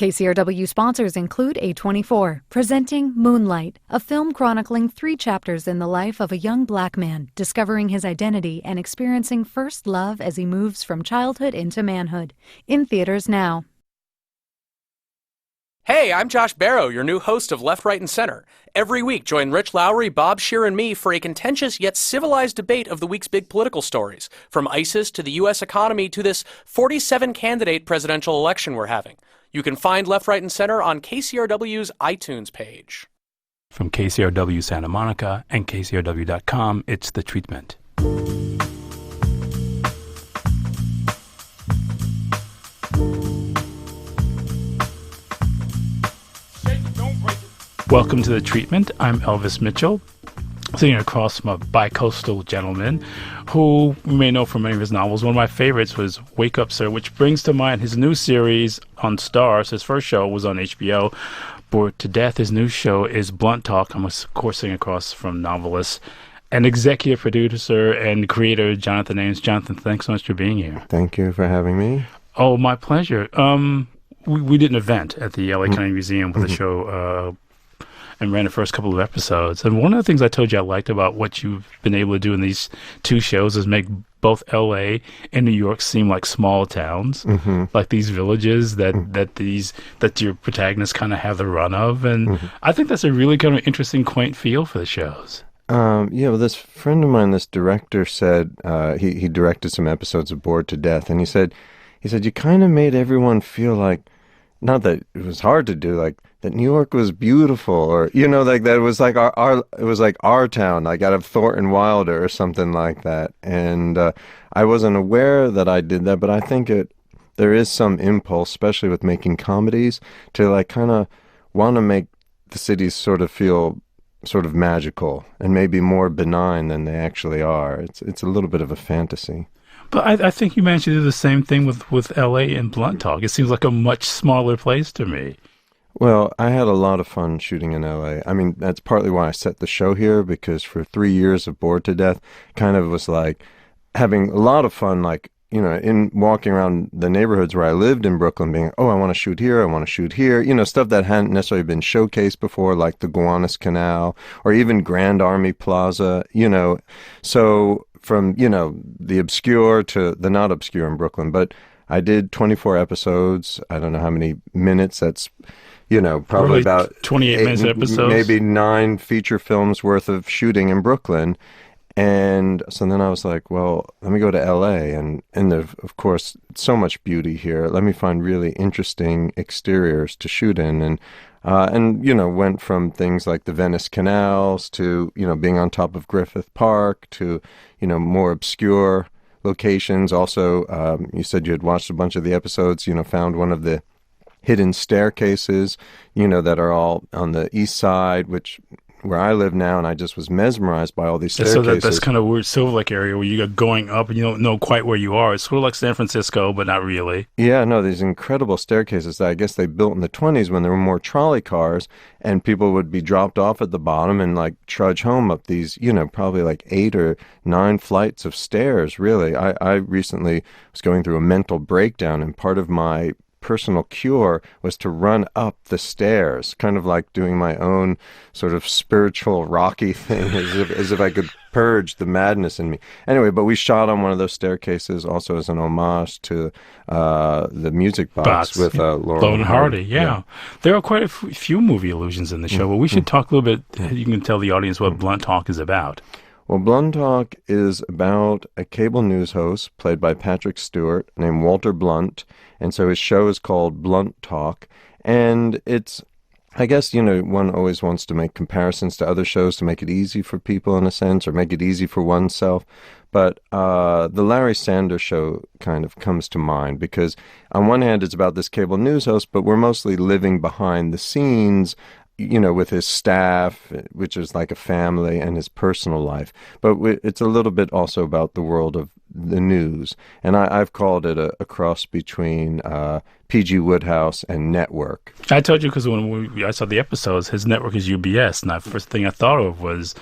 KCRW sponsors include A24, presenting Moonlight, a film chronicling 3 chapters in the life of a young black man discovering his identity and experiencing first love as he moves from childhood into manhood. In theaters now. Hey, I'm Josh Barrow, your new host of Left, Right, and Center. Every week, join Rich Lowry, Bob Scheer, and me for a contentious yet civilized debate of the week's big political stories, from ISIS to the U.S. economy to this 47-candidate presidential election we're having. You can find Left, Right, and Center on KCRW's iTunes page. From KCRW Santa Monica and KCRW.com, it's The Treatment. Welcome to The Treatment. I'm Elvis Mitchell, sitting across from a bi-coastal gentleman who you may know from many of his novels. One of my favorites was Wake Up, Sir, which brings to mind his new series on Starz. His first show was on HBO, Bored to Death. His new show is Blunt Talk. I'm, of course, sitting across from novelist and executive producer and creator Jonathan Ames. Jonathan, thanks so much for being here. Thank you for having me. Oh, my pleasure. We did an event at the LA County Museum with a show and ran the first couple of episodes. And one of the things I told you I liked about what you've been able to do in these 2 shows is make both LA and New York seem like small towns, like these villages that your protagonists kind of have the run of. And I think that's a really kind of interesting, quaint feel for the shows. Well, this friend of mine, this director, said he directed some episodes of Bored to Death, and he said you kind of made everyone feel like, not that it was hard to do, like that New York was beautiful, or like that it was like our town, like out of Thornton Wilder or something like that. And I wasn't aware that I did that, but I think there is some impulse, especially with making comedies, to like kind of want to make the cities sort of feel sort of magical and maybe more benign than they actually are. It's a little bit of a fantasy. But I think you managed to do the same thing with L.A. and Blunt Talk. It seems like a much smaller place to me. Well, I had a lot of fun shooting in L.A. I mean, that's partly why I set the show here, because for 3 years of Bored to Death, kind of was like having a lot of fun, like, in walking around the neighborhoods where I lived in Brooklyn, being, I want to shoot here, I want to shoot here, stuff that hadn't necessarily been showcased before, like the Gowanus Canal or even Grand Army Plaza, So from, the obscure to the not obscure in Brooklyn. But I did 24 episodes. I don't know how many minutes. That's, probably about 28 minutes episodes. Maybe 9 feature films worth of shooting in Brooklyn. And so then I was like, well, let me go to L.A. And there's, of course, so much beauty here. Let me find really interesting exteriors to shoot in. And went from things like the Venice canals to, being on top of Griffith Park to, more obscure locations. Also, you said you had watched a bunch of the episodes, found one of the hidden staircases, that are all on the east side, where I live now, and I just was mesmerized by all these staircases. So that's kind of weird Silver Lake area where you're going up and you don't know quite where you are. It's sort of like San Francisco, but not really. Yeah, no, these incredible staircases that I guess they built in the 1920s when there were more trolley cars, and people would be dropped off at the bottom and like trudge home up these, probably like 8 or 9 flights of stairs, really. I recently was going through a mental breakdown, and part of my personal cure was to run up the stairs, kind of like doing my own sort of spiritual Rocky thing, as if I could purge the madness in me. Anyway, but we shot on one of those staircases also as an homage to the Music Box with Laurel and Hardy. Yeah. There are quite a few movie allusions in the show, but we should talk a little bit. You can tell the audience what Blunt Talk is about. Well, Blunt Talk is about a cable news host played by Patrick Stewart named Walter Blunt. And so his show is called Blunt Talk. And it's, I guess, one always wants to make comparisons to other shows to make it easy for people in a sense, or make it easy for oneself. But the Larry Sanders Show kind of comes to mind because on one hand it's about this cable news host, but we're mostly living behind the scenes, with his staff, which is like a family, and his personal life. But it's a little bit also about the world of the news. And I've called it a cross between P.G. Wodehouse and Network. I told you because when I saw the episodes, his network is UBS. And the first thing I thought of was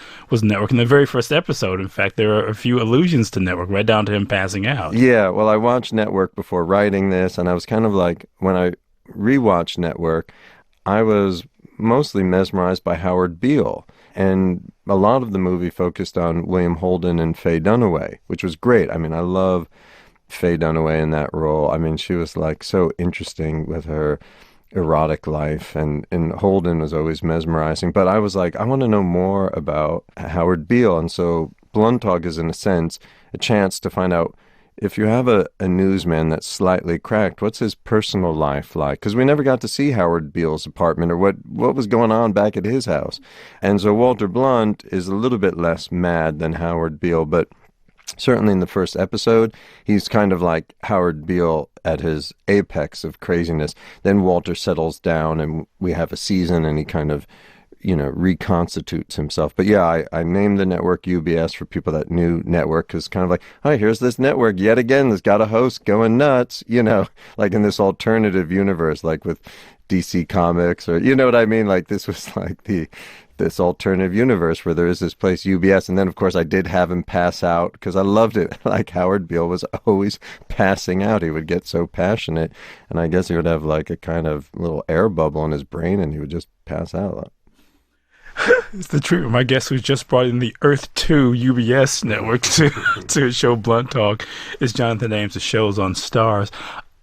Network. In the very first episode, in fact, there are a few allusions to Network, right down to him passing out. Yeah, well, I watched Network before writing this, and I was kind of like, when I rewatch Network, I was mostly mesmerized by Howard Beale. And a lot of the movie focused on William Holden and Faye Dunaway, which was great. I mean, I love Faye Dunaway in that role. I mean, she was like so interesting with her erotic life, and Holden was always mesmerizing. But I was like, I want to know more about Howard Beale. And so Blunt Talk is, in a sense, a chance to find out, if you have a newsman that's slightly cracked, what's his personal life like? Because we never got to see Howard Beale's apartment or what was going on back at his house. And so Walter Blunt is a little bit less mad than Howard Beale, but certainly in the first episode, he's kind of like Howard Beale at his apex of craziness. Then Walter settles down and we have a season and he kind of, reconstitutes himself. But yeah, I named the network UBS for people that knew Network, because kind of like, oh, here's this network yet again that's got a host going nuts, like in this alternative universe, like with DC Comics, or you know what I mean? Like this was like this alternative universe where there is this place UBS. And then of course I did have him pass out because I loved it. Like Howard Beale was always passing out. He would get so passionate, and I guess he would have like a kind of little air bubble in his brain and he would just pass out. It's the truth. My guest who's just brought in the Earth 2 UBS network to show Blunt Talk is Jonathan Ames. The show's on Starz.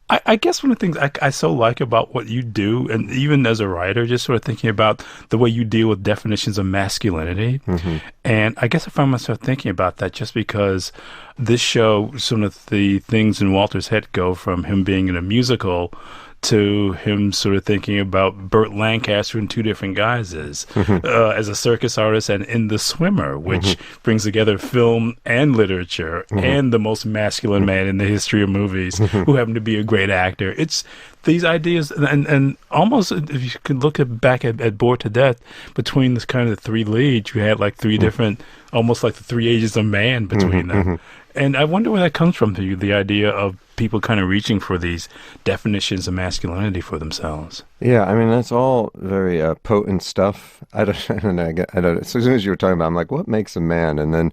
I guess one of the things I so like about what you do, and even as a writer, just sort of thinking about the way you deal with definitions of masculinity. Mm-hmm. And I guess I find myself thinking about that just because this show, some of the things in Walter's head go from him being in a musical to him sort of thinking about Burt Lancaster in two different guises, as a circus artist and in The Swimmer, which brings together film and literature and the most masculine man in the history of movies who happened to be a great actor. It's these ideas, and almost, if you could look back at Bored to Death, between this kind of the three leads, you had like three different, almost like the three ages of man between them. And I wonder where that comes from to you, the idea of people kind of reaching for these definitions of masculinity for themselves. Yeah, I mean, that's all very potent stuff. I don't know. So as soon as you were talking about it, I'm like, what makes a man? And then,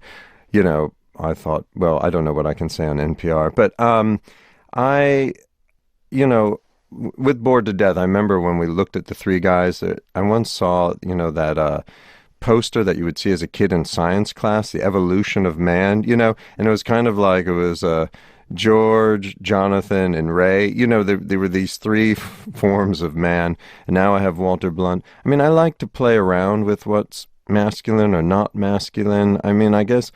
I thought, well, I don't know what I can say on NPR. But with Bored to Death, I remember when we looked at the three guys, I once saw, that poster that you would see as a kid in science class, The Evolution of Man, and it was kind of like, it was George, Jonathan, and Ray. There were these three forms of man, and now I have Walter Blunt. I mean, I like to play around with what's masculine or not masculine. I mean, I guess,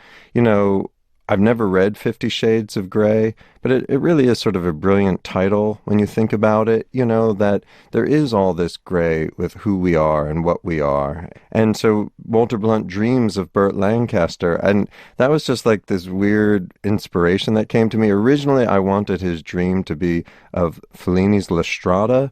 I've never read 50 Shades of Grey, but it really is sort of a brilliant title when you think about it, that there is all this gray with who we are and what we are. And so Walter Blunt dreams of Burt Lancaster, and that was just like this weird inspiration that came to me. Originally, I wanted his dream to be of Fellini's La Strada,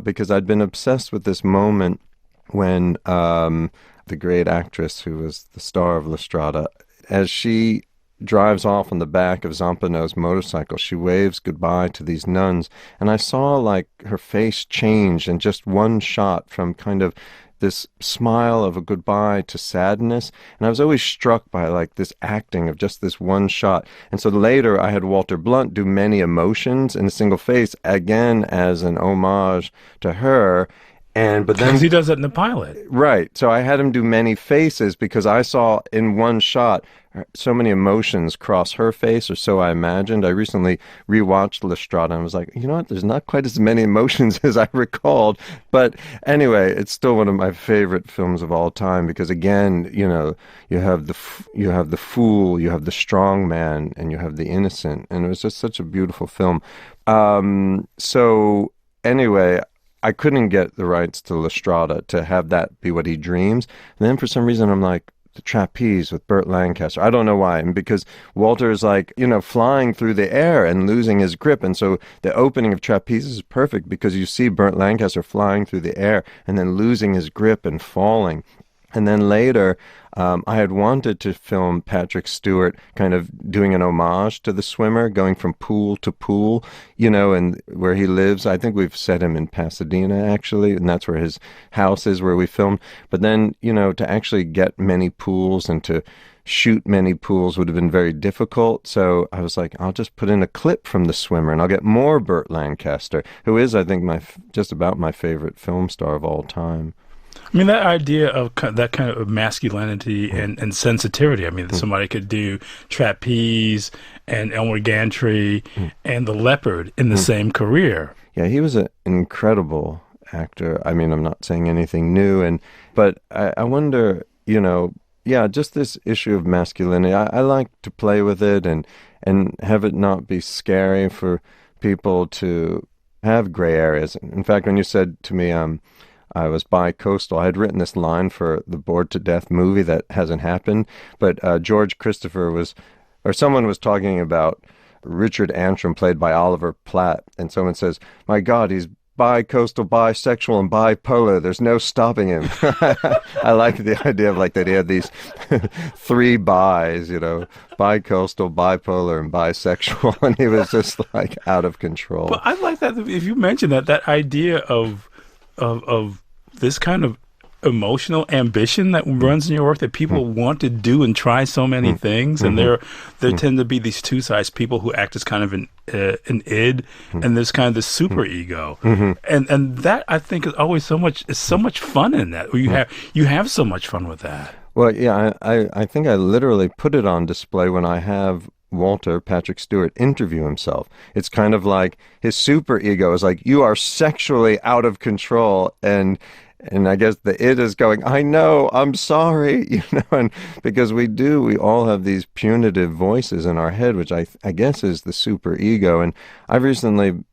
because I'd been obsessed with this moment when the great actress who was the star of La Strada, as she drives off on the back of Zampano's motorcycle, she waves goodbye to these nuns, and I saw like her face change in just one shot from kind of this smile of a goodbye to sadness. And I was always struck by like this acting of just this one shot. And so later I had Walter Blunt do many emotions in a single face, again as an homage to her. But then he does that in the pilot. Right. So I had him do many faces because I saw in one shot so many emotions cross her face, or so I imagined. I recently rewatched La Strada and I was like, you know what? There's not quite as many emotions as I recalled. But anyway, it's still one of my favorite films of all time because, again, you have the fool, you have the strong man, and you have the innocent. And it was just such a beautiful film. So anyway, I couldn't get the rights to La Strada to have that be what he dreams. And then for some reason, I'm like, the trapeze with Burt Lancaster. I don't know why. And because Walter is like, flying through the air and losing his grip. And so the opening of Trapeze is perfect because you see Burt Lancaster flying through the air and then losing his grip and falling. And then later, I had wanted to film Patrick Stewart kind of doing an homage to the swimmer, going from pool to pool, and where he lives. I think we've set him in Pasadena, actually, and that's where his house is, where we filmed. But then, to actually get many pools and to shoot many pools would have been very difficult. So I was like, I'll just put in a clip from the swimmer and I'll get more Burt Lancaster, who is, I think, just about my favorite film star of all time. I mean, that idea of that kind of masculinity and sensitivity. I mean, somebody could do trapeze and Elmer Gantry and the leopard in the same career. Yeah, he was an incredible actor. I mean, I'm not saying anything new, but I wonder, just this issue of masculinity. I like to play with it and have it not be scary for people to have gray areas. In fact, when you said to me, I was bi-coastal. I had written this line for the Bored to Death movie that hasn't happened, but George Christopher someone was talking about Richard Antrim, played by Oliver Platt, and someone says, "My God, he's bi-coastal, bisexual, and bipolar. There's no stopping him." I like the idea of that he had these three bis, bi-coastal, bipolar, and bisexual, and he was just out of control. But I like that. If you mentioned that idea of this kind of emotional ambition that runs in your work, that people want to do and try so many things, and there tend to be these two-sides, people who act as kind of an id, and there's kind of the super ego, and that I think is always so much fun in that. You have so much fun with that. Well, yeah, I think I literally put it on display when I have Patrick Stewart, interview himself. It's kind of like his super ego is like, you are sexually out of control, and I guess the id is going, I know, I'm sorry, and because we all have these punitive voices in our head, which I guess is the super ego. And I've recently,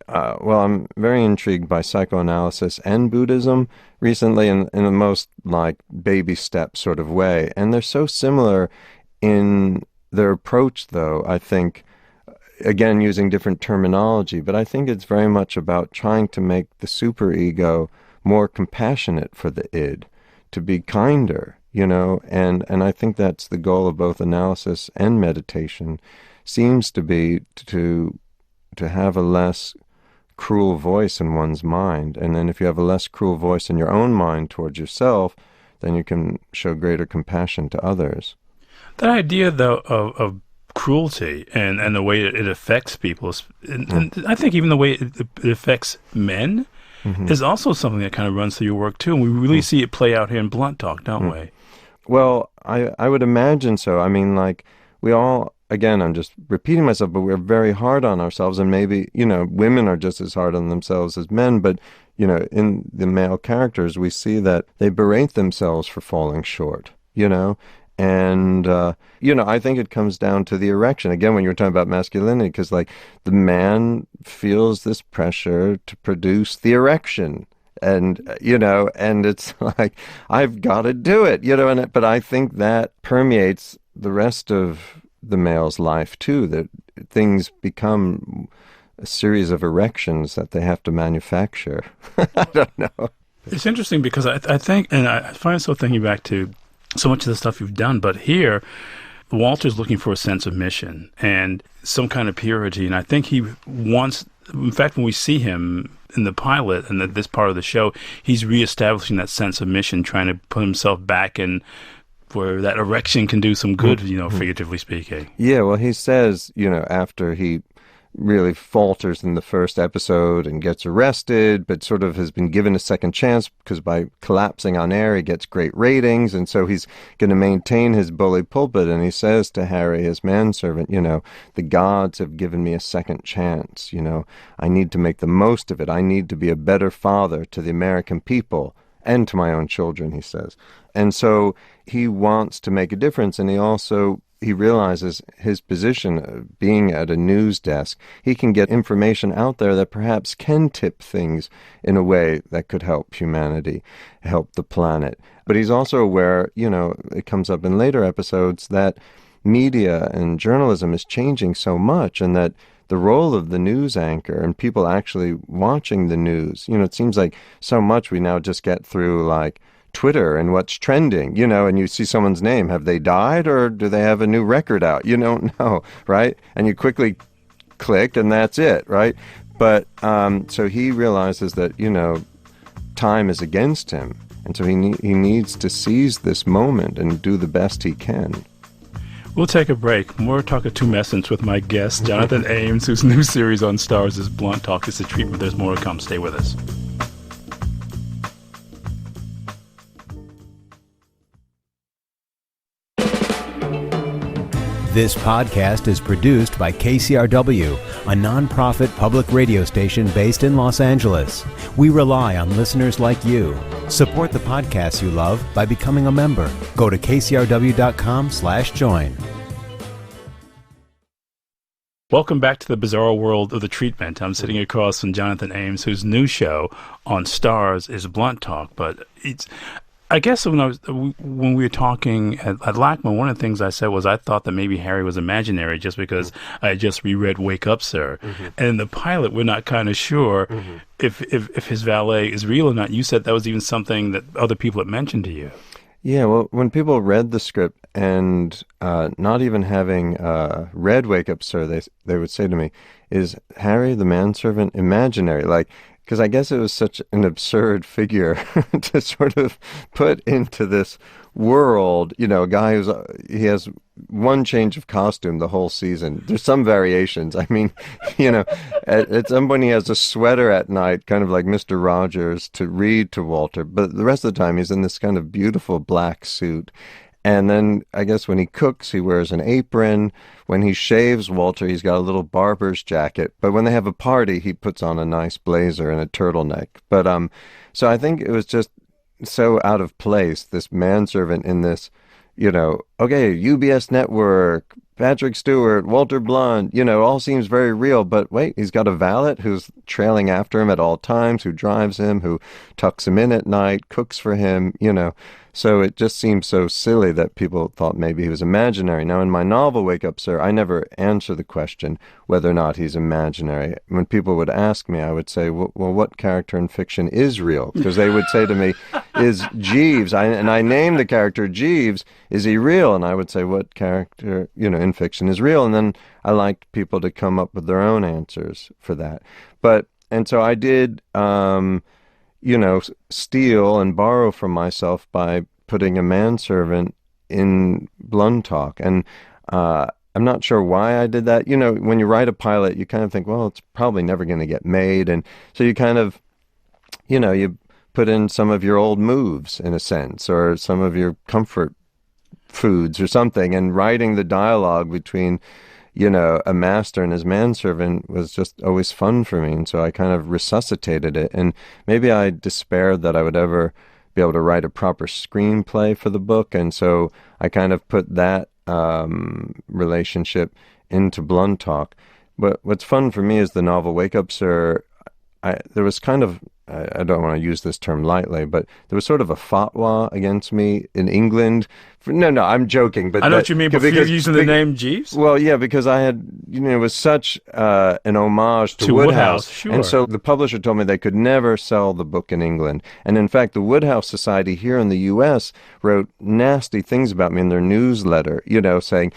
I'm very intrigued by psychoanalysis and Buddhism recently in the most baby step sort of way. And they're so similar in their approach, though, I think, again, using different terminology, but I think it's very much about trying to make the superego more compassionate for the id, to be kinder, and I think that's the goal of both analysis and meditation, seems to be to have a less cruel voice in one's mind. And then if you have a less cruel voice in your own mind towards yourself, then you can show greater compassion to others. That idea, though, of cruelty and the way it affects people, and I think even the way it affects men, is also something that kind of runs through your work, too. And we really see it play out here in Blunt Talk, don't we? Well, I would imagine so. I mean, we all, again, I'm just repeating myself, but we're very hard on ourselves. And maybe, women are just as hard on themselves as men. But, in the male characters, we see that they berate themselves for falling short, And, I think it comes down to the erection. Again, when you were talking about masculinity, because the man feels this pressure to produce the erection. And, and it's I've got to do it, but I think that permeates the rest of the male's life too, that things become a series of erections that they have to manufacture. I don't know. It's interesting because I think, and I find myself thinking back to so much of the stuff you've done, but here, Walter's looking for a sense of mission and some kind of purity, and I think he wants, in fact, when we see him in the pilot and this part of the show, he's reestablishing that sense of mission, trying to put himself back in where that erection can do some good, figuratively speaking. Yeah, well, he says, after he really falters in the first episode and gets arrested, but sort of has been given a second chance because by collapsing on air, he gets great ratings. And so he's going to maintain his bully pulpit. And he says to Harry, his manservant, the gods have given me a second chance. I need to make the most of it. I need to be a better father to the American people and to my own children, he says. And so he wants to make a difference. And he realizes his position of being at a news desk, he can get information out there that perhaps can tip things in a way that could help humanity, help the planet. But he's also aware, it comes up in later episodes, that media and journalism is changing so much, and that the role of the news anchor and people actually watching the news, it seems like so much we now just get through Twitter and what's trending, and you see someone's name. Have they died or do they have a new record out? You don't know, right? And you quickly click and that's it, right? But so he realizes that, time is against him. And so he needs to seize this moment and do the best he can. We'll take a break. More Talk of Tumescence with my guest, Jonathan Ames, whose new series on Starz is Blunt Talk. It's a treatment. There's more to come. Stay with us. This podcast is produced by KCRW, a nonprofit public radio station based in Los Angeles. We rely on listeners like you. Support the podcasts you love by becoming a member. Go to kcrw.com/join. Welcome back to the bizarre world of the treatment. I'm sitting across from Jonathan Ames, whose new show on Starz is Blunt Talk. But I guess when we were talking at LACMA, one of the things I said was I thought that maybe Harry was imaginary just because I had just reread Wake Up, Sir. And in the pilot, we're not kind of sure if his valet is real or not. You said that was even something that other people had mentioned to you. Yeah, well, when people read the script and not even having read Wake Up, Sir, they would say to me, is Harry the manservant imaginary? Because I guess it was such an absurd figure to sort of put into this world, a guy he has one change of costume the whole season. There's some variations. I mean, at some point he has a sweater at night, kind of like Mr. Rogers, to read to Walter. But the rest of the time he's in this kind of beautiful black suit. And then I guess when he cooks, he wears an apron. When he shaves Walter, he's got a little barber's jacket. But when they have a party, he puts on a nice blazer and a turtleneck. But so I think it was just so out of place, this manservant in this, UBS Network, Patrick Stewart, Walter Blunt, it all seems very real. But wait, he's got a valet who's trailing after him at all times, who drives him, who tucks him in at night, cooks for him, So it just seems so silly that people thought maybe he was imaginary. Now, in my novel, Wake Up, Sir, I never answer the question whether or not he's imaginary. When people would ask me, I would say, well, what character in fiction is real? Because they would say to me, is Jeeves, and I name the character Jeeves, is he real? And I would say, what character, in fiction is real? And then I liked people to come up with their own answers for that. And so I did... steal and borrow from myself by putting a manservant in Blunt Talk. And I'm not sure why I did that. When you write a pilot, you kind of think, well, it's probably never going to get made. And so you kind of, you put in some of your old moves, in a sense, or some of your comfort foods or something. And writing the dialogue between a master and his manservant was just always fun for me. And so I kind of resuscitated it. And maybe I despaired that I would ever be able to write a proper screenplay for the book. And so I kind of put that relationship into Blunt Talk. But what's fun for me is the novel Wake Up, Sir. There was kind of, I don't want to use this term lightly, but there was sort of a fatwa against me in England. No, I'm joking. But I know what you mean, but you're using the name Jeeves? Well, yeah, because I had, it was such an homage to Woodhouse. Sure. And so the publisher told me they could never sell the book in England. And in fact, the Woodhouse Society here in the U.S. wrote nasty things about me in their newsletter, saying...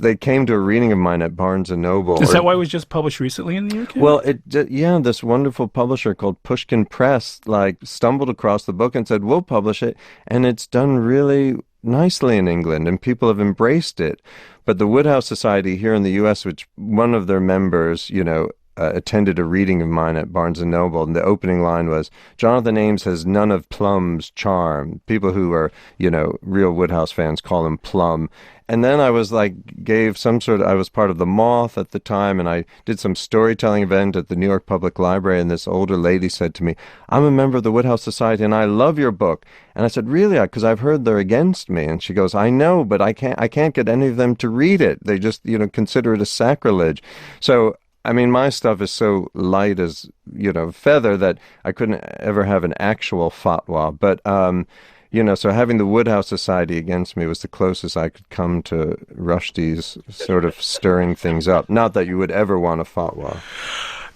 They came to a reading of mine at Barnes & Noble. Is that why it was just published recently in the UK? Well, this wonderful publisher called Pushkin Press, stumbled across the book and said, we'll publish it. And it's done really nicely in England, and people have embraced it. But the Woodhouse Society here in the U.S., which one of their members, attended a reading of mine at Barnes & Noble, and the opening line was, Jonathan Ames has none of Plum's charm. People who are, real Woodhouse fans call him Plum. And then I was I was part of the Moth at the time, and I did some storytelling event at the New York Public Library, and this older lady said to me, I'm a member of the Woodhouse Society, and I love your book. And I said, really? Because I've heard they're against me. And she goes, I know, but I can't get any of them to read it. They just, consider it a sacrilege. So, I mean, my stuff is so light as, feather that I couldn't ever have an actual fatwa. But, so having the Woodhouse Society against me was the closest I could come to Rushdie's sort of stirring things up. Not that you would ever want a fatwa.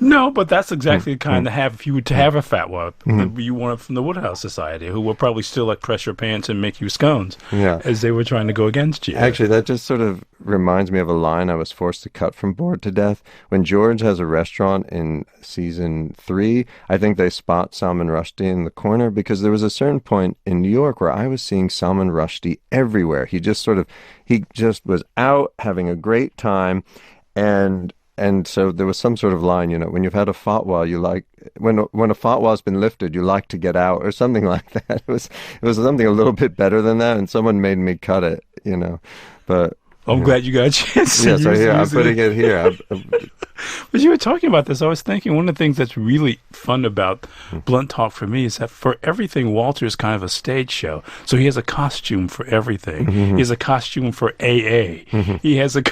No, but that's exactly the kind to have if you were to have a fat one. You want it from the Woodhouse Society, who will probably still like press your pants and make you scones as they were trying to go against you. Actually, that just sort of reminds me of a line I was forced to cut from Bored to Death. When George has a restaurant in season 3, I think they spot Salman Rushdie in the corner, because there was a certain point in New York where I was seeing Salman Rushdie everywhere. He just was out having a great time, and so there was some sort of line, when you've had a fatwa, when a fatwa has been lifted, you like to get out, or something like that. It was something a little bit better than that, and someone made me cut it, but. I'm glad you got a chance to use it. I'm putting it here. But you were talking about this. I was thinking one of the things that's really fun about Blunt Talk for me is that for everything, Walter is kind of a stage show. So he has a costume for everything. He has a costume for AA. He has a...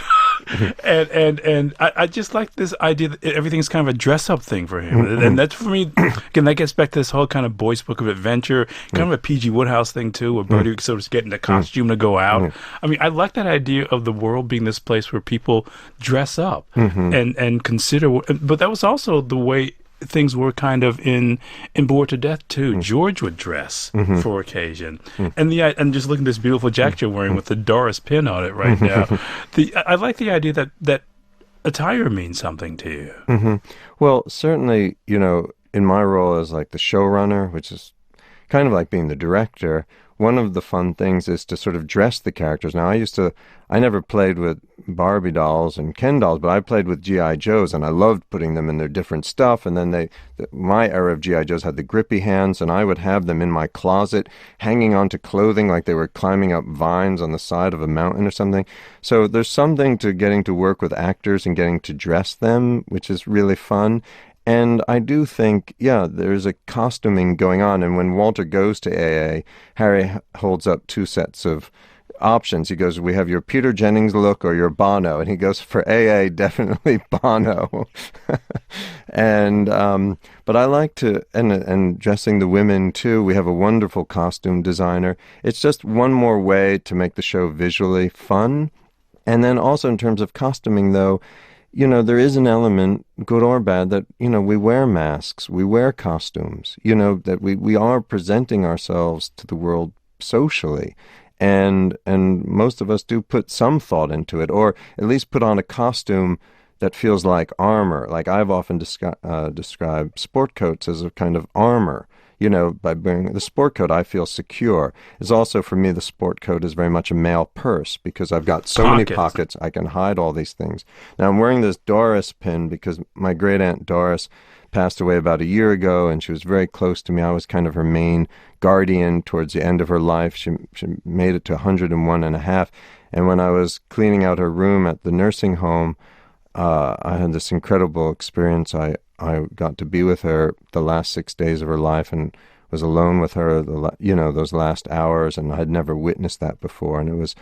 and I just like this idea that everything's kind of a dress-up thing for him. And that's, for me, again, that gets back to this whole kind of boys' book of adventure, kind of a P.G. Woodhouse thing, too, where Bertie sort of getting the costume to go out. I mean, I like that idea of the world being this place where people dress up and consider, but that was also the way things were kind of in Bored to Death too. George would dress for occasion, and just looking at this beautiful jacket you're wearing with the Doris pin on it right now. I like the idea that attire means something to you. Well, certainly, in my role as like the showrunner, which is kind of like being the director, one of the fun things is to sort of dress the characters. Now, I never played with Barbie dolls and Ken dolls, but I played with G.I. Joes, and I loved putting them in their different stuff. And then my era of G.I. Joes had the grippy hands, and I would have them in my closet hanging onto clothing like they were climbing up vines on the side of a mountain or something. So there's something to getting to work with actors and getting to dress them, which is really fun. And I do think, there's a costuming going on. And when Walter goes to AA, Harry holds up 2 sets of options. He goes, we have your Peter Jennings look or your Bono. And he goes, for AA, definitely Bono. But I like to, and dressing the women too. We have a wonderful costume designer. It's just one more way to make the show visually fun. And then also in terms of costuming, though, there is an element, good or bad, that, we wear masks, we wear costumes, that we are presenting ourselves to the world socially. And most of us do put some thought into it, or at least put on a costume that feels like armor. Like I've often described sport coats as a kind of armor. By wearing the sport coat, I feel secure. It's also, for me, the sport coat is very much a male purse, because I've got so many pockets, I can hide all these things. Now, I'm wearing this Doris pin because my great-aunt Doris passed away about a year ago, and she was very close to me. I was kind of her main guardian towards the end of her life. She made it to 101 and a half. And when I was cleaning out her room at the nursing home, I had this incredible experience. I got to be with her the last 6 days of her life and was alone with her, those last hours, and I'd never witnessed that before. And it was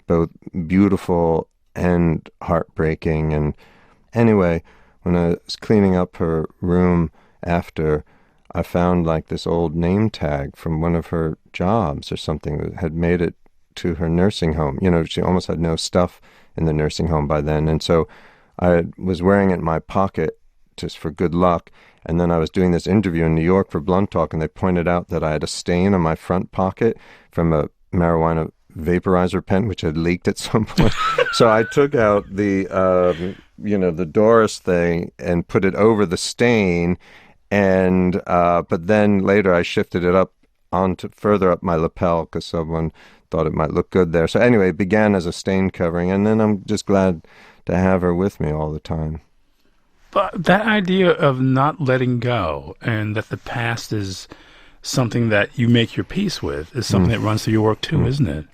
both beautiful and heartbreaking. And anyway, when I was cleaning up her room after, I found like this old name tag from one of her jobs or something that had made it to her nursing home. She almost had no stuff in the nursing home by then. And so I was wearing it in my pocket just for good luck. And then I was doing this interview in New York for Blunt Talk, and they pointed out that I had a stain on my front pocket from a marijuana vaporizer pen, which had leaked at some point. So I took out the Doris thing and put it over the stain. And but then later I shifted it up onto further up my lapel because someone thought it might look good there. So anyway, it began as a stain covering, and then I'm just glad to have her with me all the time. But that idea of not letting go, and that the past is something that you make your peace with, is something that runs through your work too, isn't it?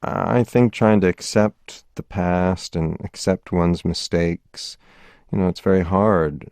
I think trying to accept the past and accept one's mistakes, it's very hard.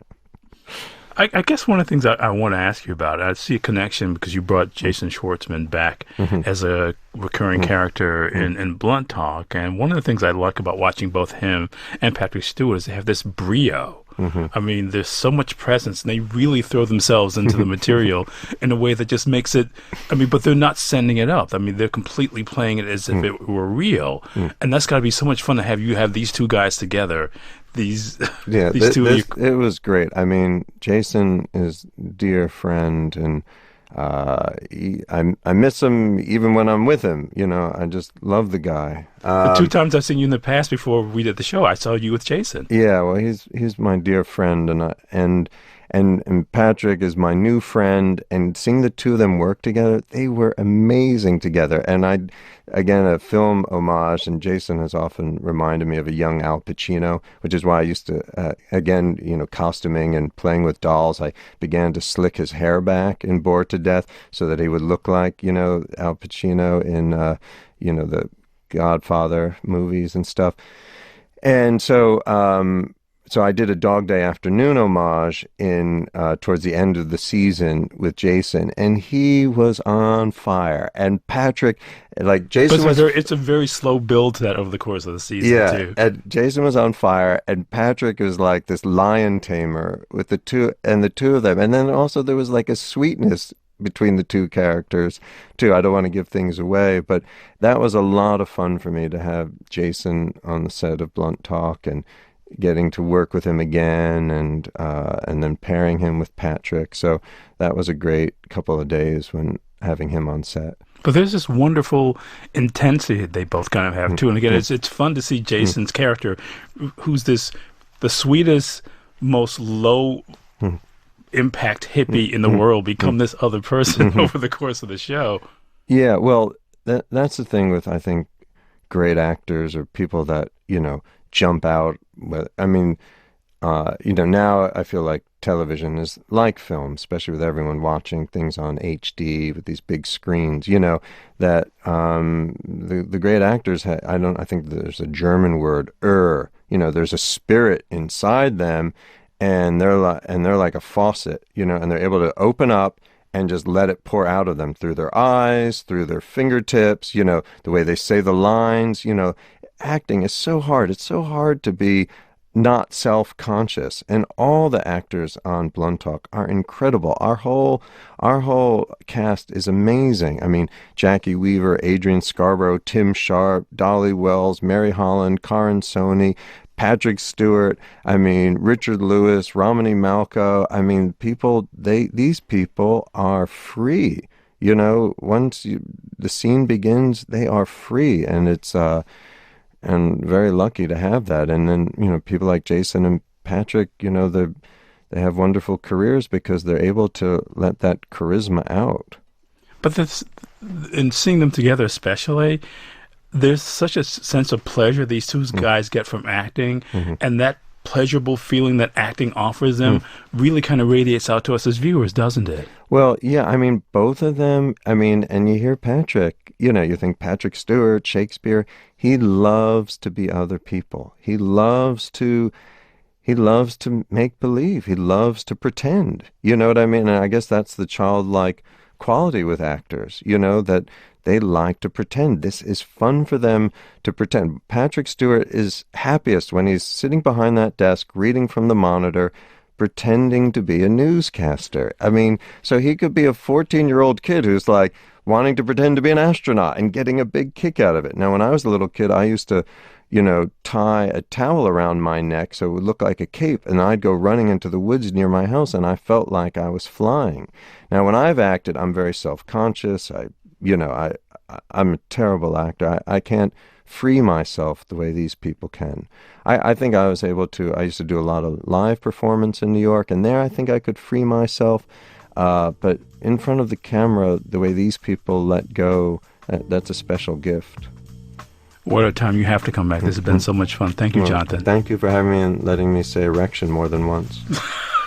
I guess one of the things I want to ask you about, I see a connection because you brought Jason Schwartzman back as a recurring character in Blunt Talk. And one of the things I like about watching both him and Patrick Stewart is they have this brio. I mean, there's so much presence, and they really throw themselves into the material in a way that just makes it, but they're not sending it up. They're completely playing it as if it were real. And that's got to be so much fun to have these two guys together these Yeah, these two. it was great. I mean, Jason is a dear friend, and I miss him even when I'm with him. You know, I just love the guy. The two times I've seen you in the past before we did the show, I saw you with Jason. Yeah, well, he's my dear friend, and Patrick is my new friend, and seeing the two of them work together, they were amazing together. And again, a film homage, and Jason has often reminded me of a young Al Pacino, which is why I used to, again, you know, costuming and playing with dolls, I began to slick his hair back in Bored to Death so that he would look like, you know, Al Pacino in, you know, the Godfather movies and stuff. And so I did a Dog Day Afternoon homage in towards the end of the season with Jason, and he was on fire. And Patrick, like Jason was, it's a very slow build to that over the course of the season too. And Jason was on fire, and Patrick was like this lion tamer with the two of them. And then also there was like a sweetness between the two characters too. I don't want to give things away, but that was a lot of fun for me to have Jason on the set of Blunt Talk and getting to work with him again, and then pairing him with Patrick. So that was a great couple of days when having him on set. But there's this wonderful intensity that they both kind of have too. And again, it's fun to see Jason's character, who's the sweetest, most low impact hippie in the world, become this other person over the course of the show. Yeah, well, that's the thing with, I think, great actors or people that, you know, jump out with. I mean, you know, now I feel like television is like film, especially with everyone watching things on HD with these big screens, you know, that the great actors, I think there's a German word, you know, there's a spirit inside them, and they're like a faucet, you know, and they're able to open up and just let it pour out of them through their eyes, through their fingertips, you know, the way they say the lines. You know, acting is so hard. It's so hard to be not self-conscious, and all the actors on Blunt Talk are incredible. Our whole cast is amazing. I mean, Jackie Weaver, Adrian Scarborough, Tim Sharp, Dolly Wells, Mary Holland, Karan Soni, Patrick Stewart, I mean, Richard Lewis, Romany Malco. I mean, these people are free. You know, once the scene begins, they are free, and it's and very lucky to have that. And then, you know, people like Jason and Patrick, you know, they have wonderful careers because they're able to let that charisma out. But in seeing them together especially, there's such a sense of pleasure these two guys get from acting, and that pleasurable feeling that acting offers them really kind of radiates out to us as viewers, doesn't it? Well, yeah, I mean, both of them, I mean, and you hear Patrick, you know, you think Patrick Stewart, Shakespeare, he loves to be other people. He loves to make believe. He loves to pretend. You know what I mean? And I guess that's the childlike quality with actors, you know, that they like to pretend. This is fun for them to pretend. Patrick Stewart is happiest when he's sitting behind that desk, reading from the monitor, pretending to be a newscaster. I mean, so he could be a 14-year-old kid who's like wanting to pretend to be an astronaut and getting a big kick out of it. Now, when I was a little kid, I used to, you know, tie a towel around my neck so it would look like a cape, and I'd go running into the woods near my house, and I felt like I was flying. Now, when I've acted, I'm very self-conscious. I'm a terrible actor. I can't free myself the way these people can. I think I was able to. I used to do a lot of live performance in New York, and there I think I could free myself. But in front of the camera, the way these people let go, that's a special gift. What a time. You have to come back. This has been so much fun. Thank you, Jonathan. Thank you for having me and letting me say erection more than once.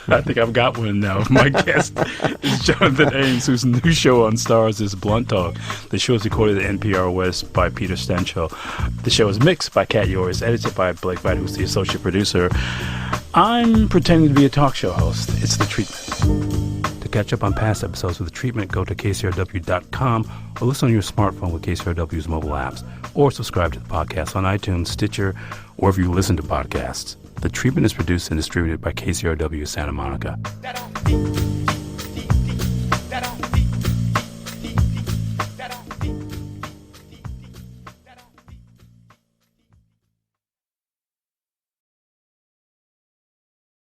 I think I've got one now. My guest is Jonathan Ames, whose new show on Starz is Blunt Talk. The show is recorded at NPR West by Peter Stenchel. The show is mixed by Kat Yoris, edited by Blake Vite, who's the associate producer. I'm pretending to be a talk show host. It's The Treatment. To catch up on past episodes of The Treatment, go to KCRW.com or listen on your smartphone with KCRW's mobile apps, or subscribe to the podcast on iTunes, Stitcher, or wherever you listen to podcasts. The Treatment is produced and distributed by KCRW Santa Monica.